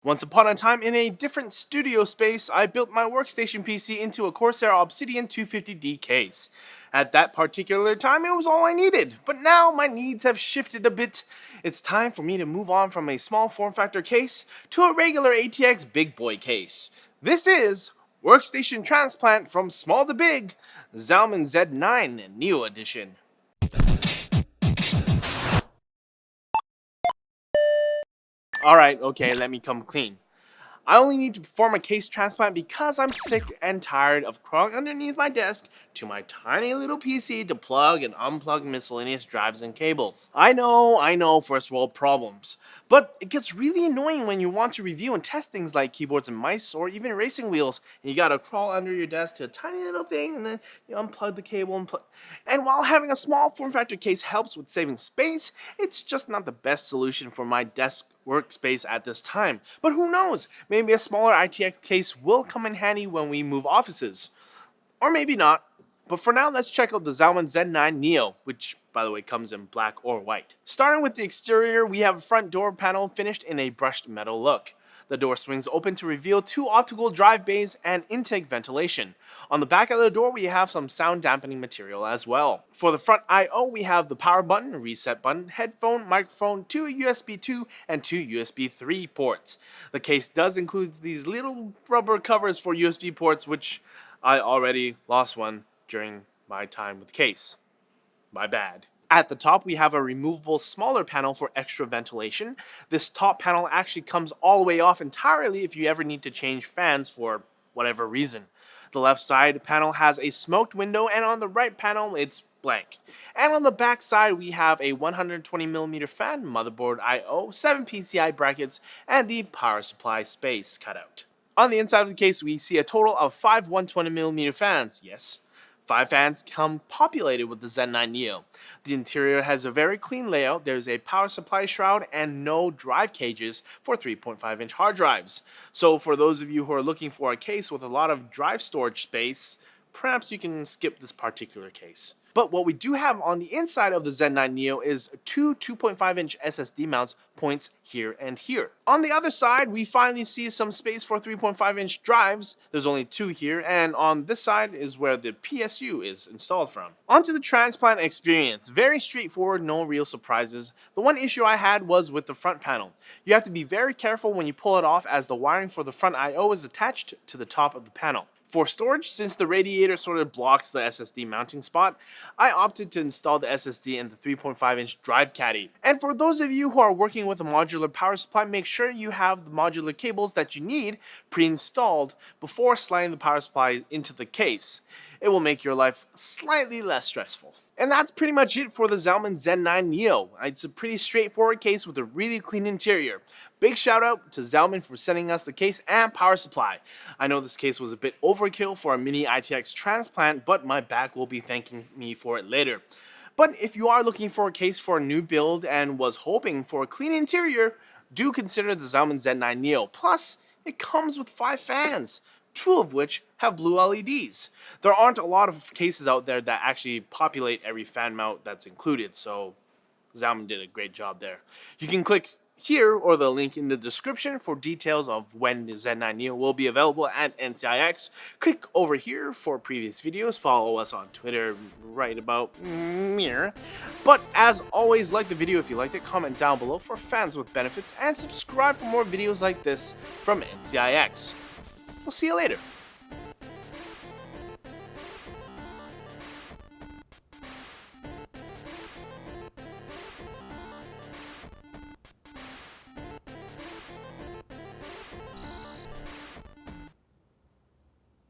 Once upon a time, in a different studio space, I built my workstation PC into a Corsair Obsidian 250D case. At that particular time, it was all I needed, but now my needs have shifted a bit. It's time for me to move on from a small form factor case to a regular ATX big boy case. This is Workstation Transplant from Small to Big, Zalman Z9 Neo Edition. Alright, okay, let me come clean. I only need to perform a case transplant because I'm sick and tired of crawling underneath my desk to my tiny little PC to plug and unplug miscellaneous drives and cables. I know, first world problems. But it gets really annoying when you want to review and test things like keyboards and mice or even racing wheels, and you gotta crawl under your desk to a tiny little thing and then you unplug the cable and while having a small form factor case helps with saving space, it's just not the best solution for my desk workspace at this time. But who knows? Maybe a smaller ITX case will come in handy when we move offices. Or maybe not. But for now, let's check out the Zalman Z9 Neo, which by the way comes in black or white. Starting with the exterior, we have a front door panel finished in a brushed metal look. The door swings open to reveal two optical drive bays and intake ventilation. On the back of the door, we have some sound dampening material as well. For the front I/O, we have the power button, reset button, headphone, microphone, two USB 2 and two USB 3 ports. The case does include these little rubber covers for USB ports, which I already lost one during my time with the case. My bad. At the top, we have a removable smaller panel for extra ventilation. This top panel actually comes all the way off entirely if you ever need to change fans for whatever reason. The left side panel has a smoked window, and on the right panel, it's blank. And on the back side, we have a 120mm fan, motherboard I/O, 7 PCI brackets, and the power supply space cutout. On the inside of the case, we see a total of 5 120mm fans. Yes, 5 fans come populated with the Z9 Neo. The interior has a very clean layout. There's a power supply shroud and no drive cages for 3.5-inch hard drives. So for those of you who are looking for a case with a lot of drive storage space, perhaps you can skip this particular case. But what we do have on the inside of the Z9 Neo is two 2.5-inch SSD mounts points here and here. On the other side, we finally see some space for 3.5-inch drives. There's only 2 here, and on this side is where the PSU is installed from. Onto the Transplant Experience. Very straightforward, no real surprises. The one issue I had was with the front panel. You have to be very careful when you pull it off, as the wiring for the front I/O is attached to the top of the panel. For storage, since the radiator sort of blocks the SSD mounting spot, I opted to install the SSD in the 3.5-inch drive caddy. And for those of you who are working with a modular power supply, make sure you have the modular cables that you need pre-installed before sliding the power supply into the case. It will make your life slightly less stressful. And that's pretty much it for the Zalman Z9 Neo. It's a pretty straightforward case with a really clean interior. Big shout out to Zalman for sending us the case and power supply. I know this case was a bit overkill for a mini ITX transplant, but my back will be thanking me for it later. But if you are looking for a case for a new build and was hoping for a clean interior, do consider the Zalman Z9 Neo. Plus, it comes with 5 fans, 2 of which have blue LEDs. There aren't a lot of cases out there that actually populate every fan mount that's included, so Zalman did a great job there. You can click here or the link in the description for details of when the Z9 Neo will be available at NCIX. Click over here for previous videos. Follow us on Twitter right about here. But as always, like the video if you liked it, comment down below for fans with benefits, and subscribe for more videos like this from NCIX. We'll see you later.